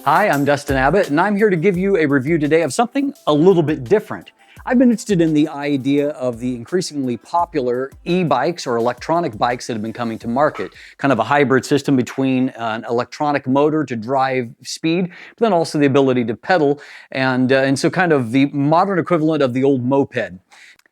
Hi, I'm Dustin Abbott, and I'm here to give you a review today of something a little bit different. I've been interested in the idea of the increasingly popular e-bikes or electronic bikes that have been coming to market, kind of a hybrid system between an electronic motor to drive speed, but then also the ability to pedal, and so kind of the modern equivalent of the old moped.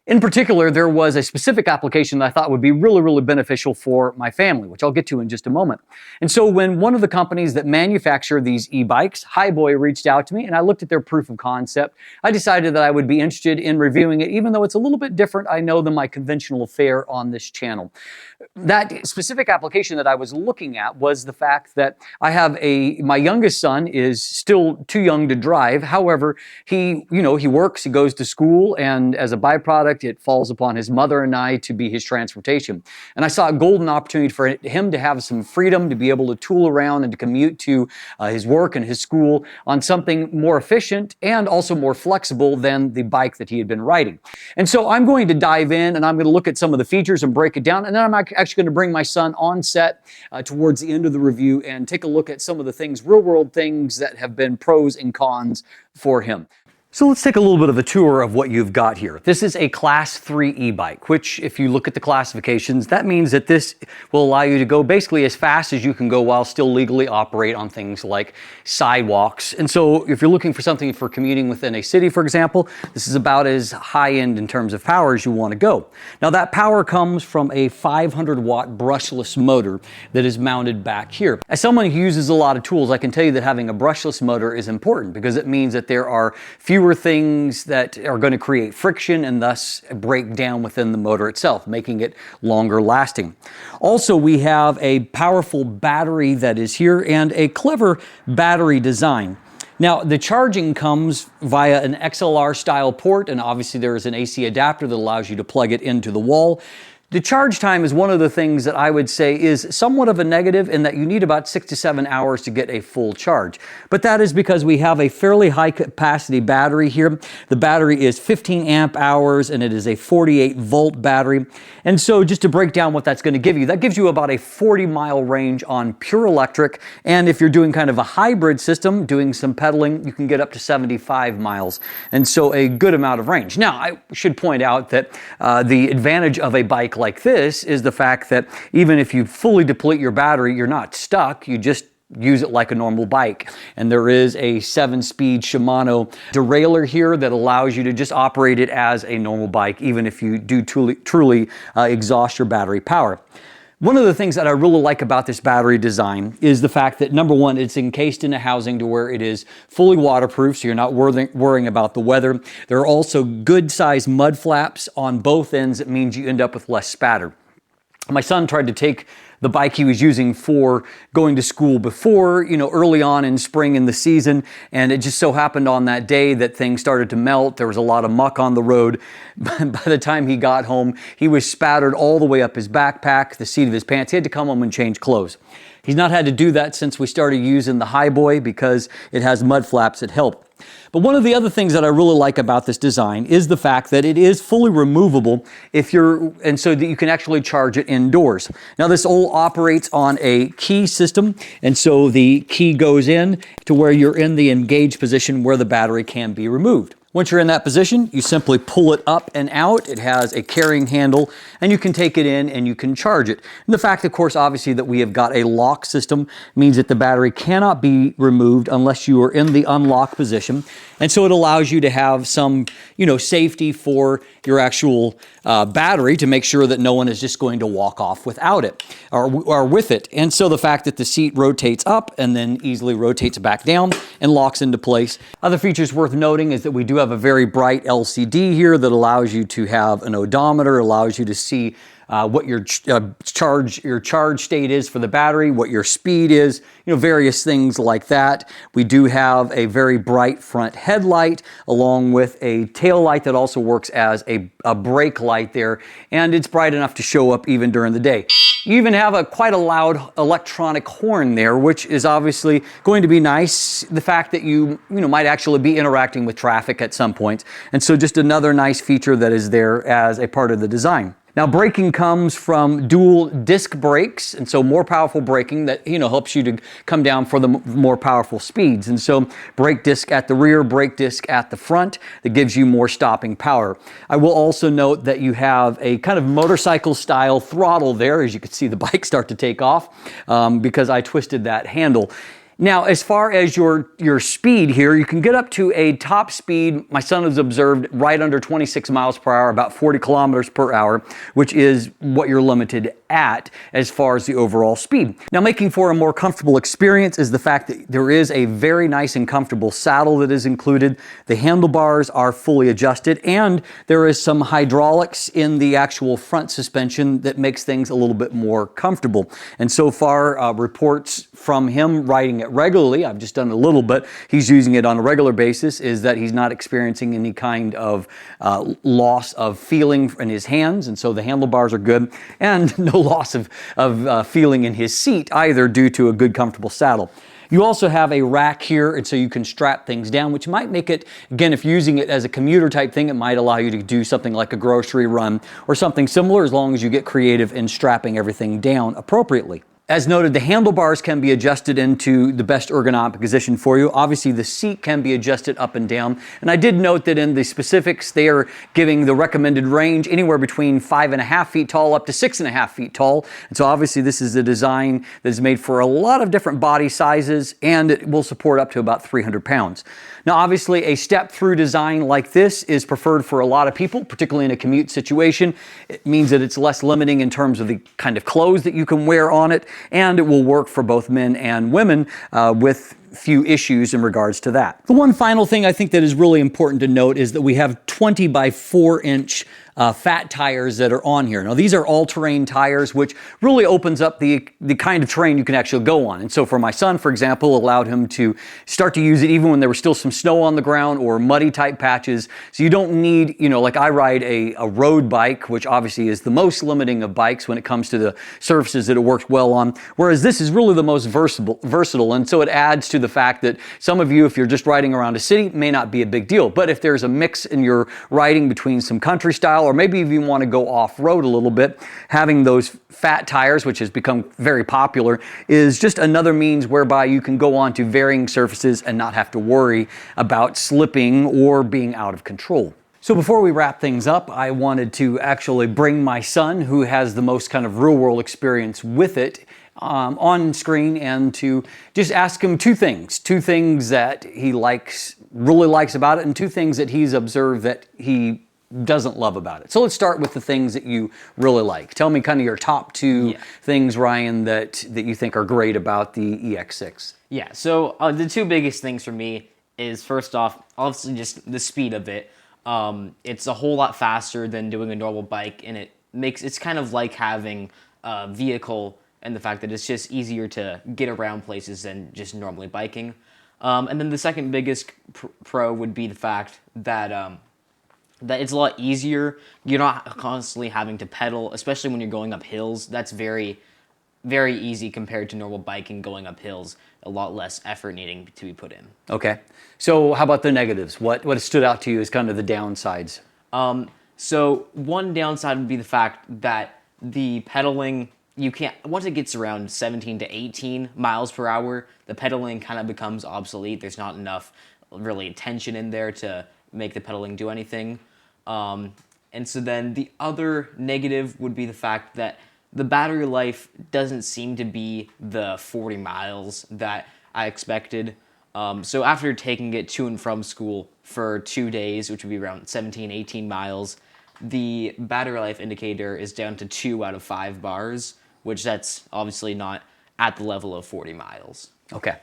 In particular, there was a specific application that I thought would be really beneficial for my family, which I'll get to in just a moment. And so when one of the companies that manufacture these e-bikes, Hiboy, reached out to me and I looked at their proof of concept, I decided that I would be interested in reviewing it, even though it's a little bit different, I know, than my conventional fare on this channel. That specific application that I was looking at was the fact that my youngest son is still too young to drive. However, he works, he goes to school, and as a byproduct, it falls upon his mother and I to be his transportation. And I saw a golden opportunity for him to have some freedom to be able to tool around and to commute to his work and his school on something more efficient and also more flexible than the bike that he had been riding. And so I'm going to dive in and I'm going to look at some of the features and break it down. And then I'm actually going to bring my son on set towards the end of the review and take a look at some of the things, real world things that have been pros and cons for him. So let's take a little bit of a tour of what you've got here. This is a Class 3 e-bike, which if you look at the classifications, that means that this will allow you to go basically as fast as you can go while still legally operate on things like sidewalks. And so if you're looking for something for commuting within a city, for example, this is about as high-end in terms of power as you want to go. Now that power comes from a 500-watt brushless motor that is mounted back here. As someone who uses a lot of tools, I can tell you that having a brushless motor is important because it means that there are fewer things that are going to create friction and thus break down within the motor itself, making it longer lasting. Also, we have a powerful battery that is here and a clever battery design. Now, the charging comes via an XLR style port, and obviously there is an AC adapter that allows you to plug it into the wall. The charge time is one of the things that I would say is somewhat of a negative in that you need about 6 to 7 hours to get a full charge. But that is because we have a fairly high capacity battery here. The battery is 15 amp hours and it is a 48 volt battery. And so just to break down what that's going to give you, that gives you about a 40-mile range on pure electric. And if you're doing kind of a hybrid system, doing some pedaling, you can get up to 75 miles. And so a good amount of range. Now, I should point out that the advantage of a bike like this is the fact that even if you fully deplete your battery, you're not stuck. You just use it like a normal bike. And there is a 7-speed Shimano derailleur here that allows you to just operate it as a normal bike, even if you do truly exhaust your battery power. One of the things that I really like about this battery design is the fact that, number one, it's encased in a housing to where it is fully waterproof, so you're not worrying about the weather. There are also good-sized mud flaps on both ends. It means you end up with less spatter. My son tried to take the bike he was using for going to school before, early on in spring in the season, and it just so happened on that day that things started to melt. There was a lot of muck on the road. By the time he got home, he was spattered all the way up his backpack, the seat of his pants. He had to come home and change clothes. He's not had to do that since we started using the Hiboy because it has mud flaps that help. But one of the other things that I really like about this design is the fact that it is fully removable and so that you can actually charge it indoors. Now this all operates on a key system, and so the key goes in to where you're in the engaged position where the battery can be removed. Once you're in that position, you simply pull it up and out. It has a carrying handle, and you can take it in and you can charge it. And the fact, of course, obviously, that we have got a lock system means that the battery cannot be removed unless you are in the unlock position. And so it allows you to have some, safety for your actual battery to make sure that no one is just going to walk off without it or with it. And so the fact that the seat rotates up and then easily rotates back down and locks into place. Other features worth noting is that we do have a very bright LCD here that allows you to have an odometer, allows you to see what your charge state is for the battery, what your speed is, various things like that. We do have a very bright front headlight along with a tail light that also works as a brake light there, and it's bright enough to show up even during the day. You even have quite a loud electronic horn there, which is obviously going to be nice. The fact that you might actually be interacting with traffic at some point. And so just another nice feature that is there as a part of the design. Now, braking comes from dual disc brakes, and so more powerful braking that, helps you to come down for the more powerful speeds. And so brake disc at the rear, brake disc at the front, that gives you more stopping power. I will also note that you have a kind of motorcycle style throttle there, as you can see the bike start to take off, because I twisted that handle. Now, as far as your speed here, you can get up to a top speed, my son has observed, right under 26 miles per hour, about 40 kilometers per hour, which is what you're limited at as far as the overall speed. Now, making for a more comfortable experience is the fact that there is a very nice and comfortable saddle that is included. The handlebars are fully adjusted, and there is some hydraulics in the actual front suspension that makes things a little bit more comfortable. And so far, reports from him riding it regularly, I've just done a little bit, he's using it on a regular basis, is that he's not experiencing any kind of loss of feeling in his hands, and so the handlebars are good, and no loss of feeling in his seat either, due to a good comfortable saddle. You also have a rack here, and so you can strap things down, which might make it, again, if you're using it as a commuter type thing, it might allow you to do something like a grocery run or something similar, as long as you get creative in strapping everything down appropriately. As noted, the handlebars can be adjusted into the best ergonomic position for you. Obviously, the seat can be adjusted up and down. And I did note that in the specifics, they are giving the recommended range anywhere between 5.5 feet tall up to 6.5 feet tall. And so obviously, this is a design that is made for a lot of different body sizes, and it will support up to about 300 pounds. Now, obviously, a step-through design like this is preferred for a lot of people, particularly in a commute situation. It means that it's less limiting in terms of the kind of clothes that you can wear on it, and it will work for both men and women with few issues in regards to that. The one final thing I think that is really important to note is that we have 20 by 4 inch fat tires that are on here. Now, these are all-terrain tires, which really opens up the kind of terrain you can actually go on. And so for my son, for example, allowed him to start to use it even when there was still some snow on the ground or muddy type patches. So you don't need, like I ride a road bike, which obviously is the most limiting of bikes when it comes to the surfaces that it works well on, whereas this is really the most versatile. And so it adds to the fact that some of you, if you're just riding around a city, may not be a big deal. But if there's a mix in your riding between some country style, or maybe if you want to go off-road a little bit, having those fat tires, which has become very popular, is just another means whereby you can go onto varying surfaces and not have to worry about slipping or being out of control. So before we wrap things up, I wanted to actually bring my son, who has the most kind of real-world experience with it, on screen, and to just ask him two things that he really likes about it, and two things that he's observed that he doesn't love about it. So let's start with the things that you really like. Tell me kind of your top two things, Ryan, that you think are great about the EX6. Yeah, so the two biggest things for me is, first off, obviously just the speed of it. It's a whole lot faster than doing a normal bike, and it's kind of like having a vehicle, and the fact that it's just easier to get around places than just normally biking. And then the second biggest pro would be the fact that that it's a lot easier. You're not constantly having to pedal, especially when you're going up hills. That's very, very easy compared to normal biking going up hills. A lot less effort needing to be put in. Okay. So how about the negatives? What has stood out to you as kind of the downsides? So one downside would be the fact that the pedaling, you can't, once it gets around 17 to 18 miles per hour, the pedaling kind of becomes obsolete. There's not enough really tension in there to make the pedaling do anything. And so then the other negative would be the fact that the battery life doesn't seem to be the 40 miles that I expected. So after taking it to and from school for 2 days, which would be around 17, 18 miles, the battery life indicator is down to 2 out of 5 bars, which that's obviously not at the level of 40 miles. Okay.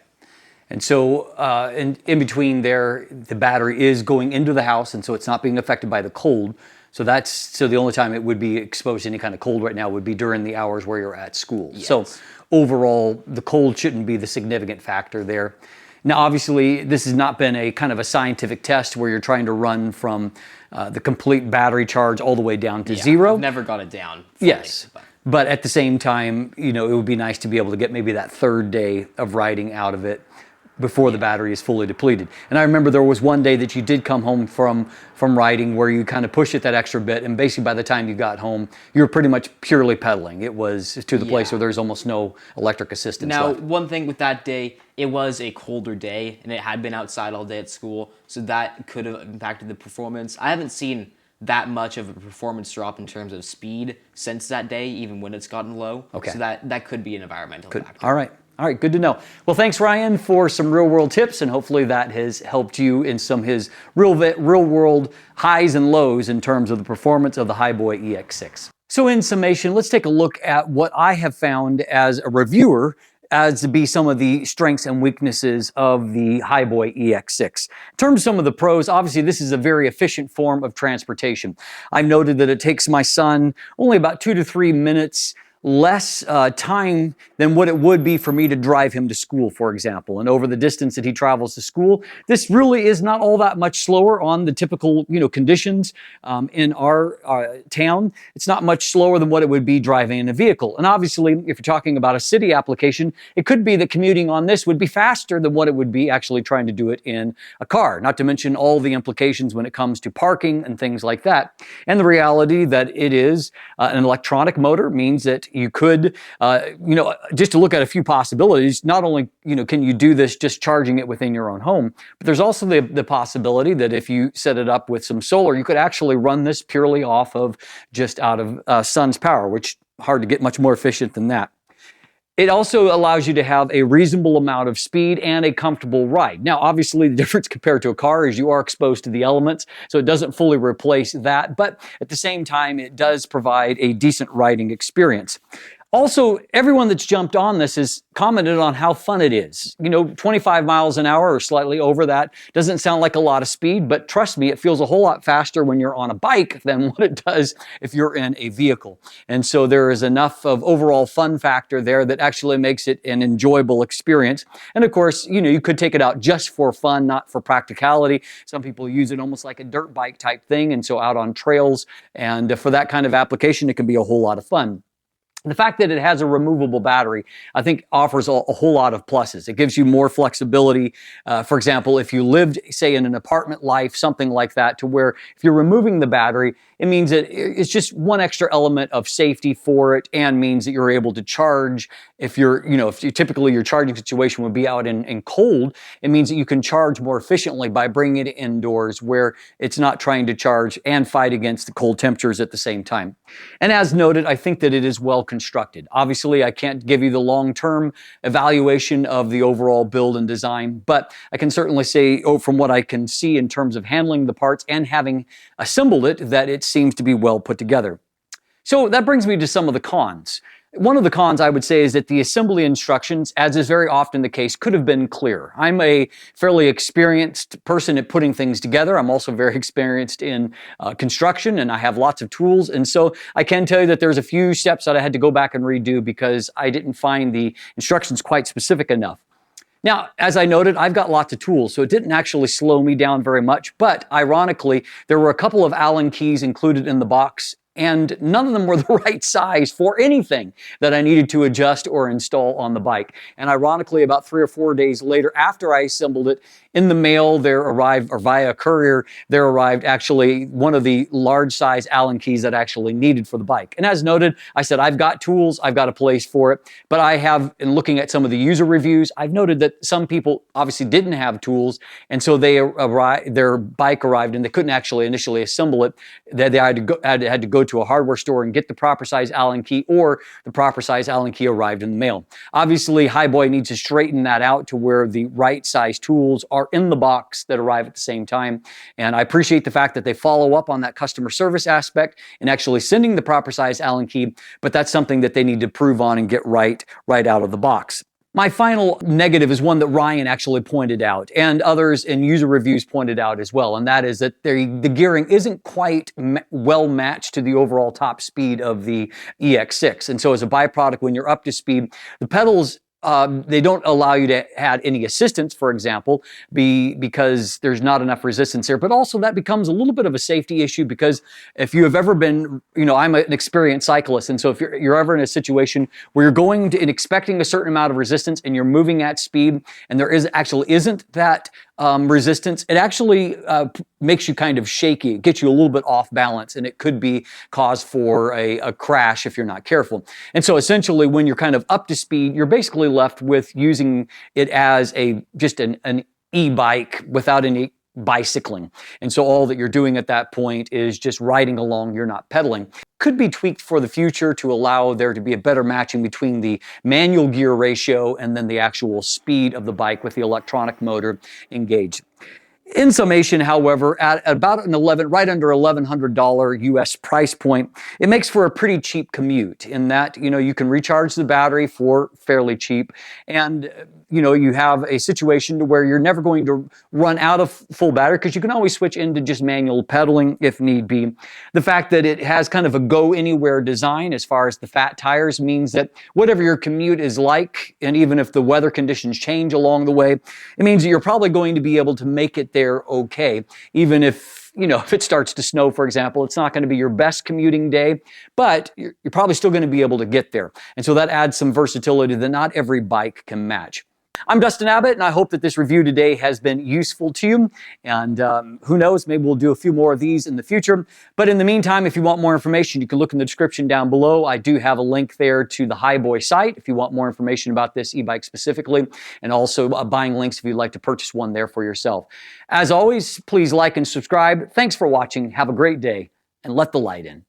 And so in between there, the battery is going into the house, and so it's not being affected by the cold. So the only time it would be exposed to any kind of cold right now would be during the hours where you're at school. Yes. So overall, the cold shouldn't be the significant factor there. Now, obviously, this has not been a kind of a scientific test where you're trying to run from the complete battery charge all the way down to zero. I've never got it down fully, yes. But at the same time, it would be nice to be able to get maybe that third day of riding out of it before the battery is fully depleted. And I remember there was one day that you did come home from riding where you kind of pushed it that extra bit, and basically by the time you got home, you were pretty much purely pedaling. It was to the place where there's almost no electric assistance left. Now, one thing with that day, it was a colder day, and it had been outside all day at school, so that could have impacted the performance. I haven't seen that much of a performance drop in terms of speed since that day, even when it's gotten low. Okay. So that could be an environmental factor. All right, good to know. Well, thanks, Ryan, for some real-world tips, and hopefully that has helped you in some of his real-world highs and lows in terms of the performance of the Hiboy EX6. So in summation, let's take a look at what I have found as a reviewer as to be some of the strengths and weaknesses of the Hiboy EX6. In terms of some of the pros, obviously this is a very efficient form of transportation. I've noted that it takes my son only about 2 to 3 minutes less time than what it would be for me to drive him to school, for example. And over the distance that he travels to school, this really is not all that much slower on the typical, conditions in our town. It's not much slower than what it would be driving in a vehicle. And obviously, if you're talking about a city application, it could be that commuting on this would be faster than what it would be actually trying to do it in a car, not to mention all the implications when it comes to parking and things like that. And the reality that it is an electronic motor means that you could, just to look at a few possibilities, not only, can you do this just charging it within your own home, but there's also the possibility that if you set it up with some solar, you could actually run this purely off of just out of sun's power, which hard to get much more efficient than that. It also allows you to have a reasonable amount of speed and a comfortable ride. Now, obviously, the difference compared to a car is you are exposed to the elements, so it doesn't fully replace that, but at the same time, it does provide a decent riding experience. Also, everyone that's jumped on this has commented on how fun it is. 25 miles an hour or slightly over that doesn't sound like a lot of speed, but trust me, it feels a whole lot faster when you're on a bike than what it does if you're in a vehicle. And so there is enough of overall fun factor there that actually makes it an enjoyable experience. And of course, you could take it out just for fun, not for practicality. Some people use it almost like a dirt bike type thing, and so out on trails. And for that kind of application, it can be a whole lot of fun. The fact that it has a removable battery, I think, offers a whole lot of pluses. It gives you more flexibility. For example, if you lived, say, in an apartment life, something like that, to where if you're removing the battery, it means that it's just one extra element of safety for it, and means that you're able to charge. If typically your charging situation would be out in cold, it means that you can charge more efficiently by bringing it indoors where it's not trying to charge and fight against the cold temperatures at the same time. And as noted, I think that it is well constructed. Obviously, I can't give you the long-term evaluation of the overall build and design, but I can certainly say, from what I can see in terms of handling the parts and having assembled it, that it seems to be well put together. So that brings me to some of the cons. One of the cons, I would say, is that the assembly instructions, as is very often the case, could have been clearer. I'm a fairly experienced person at putting things together. I'm also very experienced in construction, and I have lots of tools. And so I can tell you that there's a few steps that I had to go back and redo because I didn't find the instructions quite specific enough. Now, as I noted, I've got lots of tools, so it didn't actually slow me down very much. But ironically, there were a couple of Allen keys included in the box, and none of them were the right size for anything that I needed to adjust or install on the bike. And ironically, about 3 or 4 days later, after I assembled it, in the mail there arrived, or via courier, there arrived actually one of the large size Allen keys that I actually needed for the bike. And as noted, I said, I've got tools, I've got a place for it, but I have, in looking at some of the user reviews, I've noted that some people obviously didn't have tools, and so their bike arrived and they couldn't actually initially assemble it. They had to go to a hardware store and get the proper size Allen key, or the proper size Allen key arrived in the mail. Obviously, Hiboy needs to straighten that out to where the right size tools are in the box that arrive at the same time. And I appreciate the fact that they follow up on that customer service aspect and actually sending the proper size Allen key, but that's something that they need to prove on and get right out of the box. My final negative is one that Ryan actually pointed out, and others in user reviews pointed out as well, and that is that the gearing isn't quite well matched to the overall top speed of the EX6. And so as a byproduct, when you're up to speed, the pedals they don't allow you to add any assistance, for example, because there's not enough resistance there. But also that becomes a little bit of a safety issue, because if you have ever been, I'm an experienced cyclist, and so if you're ever in a situation where you're going to and expecting a certain amount of resistance and you're moving at speed and there isn't that resistance, it actually makes you kind of shaky. It gets you a little bit off balance, and it could be cause for a crash if you're not careful. And so essentially, when you're kind of up to speed, you're basically left with using it as just an e-bike without any bicycling. And so all that you're doing at that point is just riding along, you're not pedaling. Could be tweaked for the future to allow there to be a better matching between the manual gear ratio and then the actual speed of the bike with the electronic motor engaged. In summation, however, at about right under $1,100 US price point, it makes for a pretty cheap commute in that, you can recharge the battery for fairly cheap, and you have a situation to where you're never going to run out of full battery, because you can always switch into just manual pedaling if need be. The fact that it has kind of a go anywhere design as far as the fat tires means that whatever your commute is like, and even if the weather conditions change along the way, it means that you're probably going to be able to make it there okay. Even if it starts to snow, for example, it's not going to be your best commuting day, but you're probably still going to be able to get there. And so that adds some versatility that not every bike can match. I'm Dustin Abbott, and I hope that this review today has been useful to you. And who knows, maybe we'll do a few more of these in the future. But in the meantime, if you want more information, you can look in the description down below. I do have a link there to the Hiboy site if you want more information about this e-bike specifically, and also buying links if you'd like to purchase one there for yourself. As always, please like and subscribe. Thanks for watching. Have a great day, and let the light in.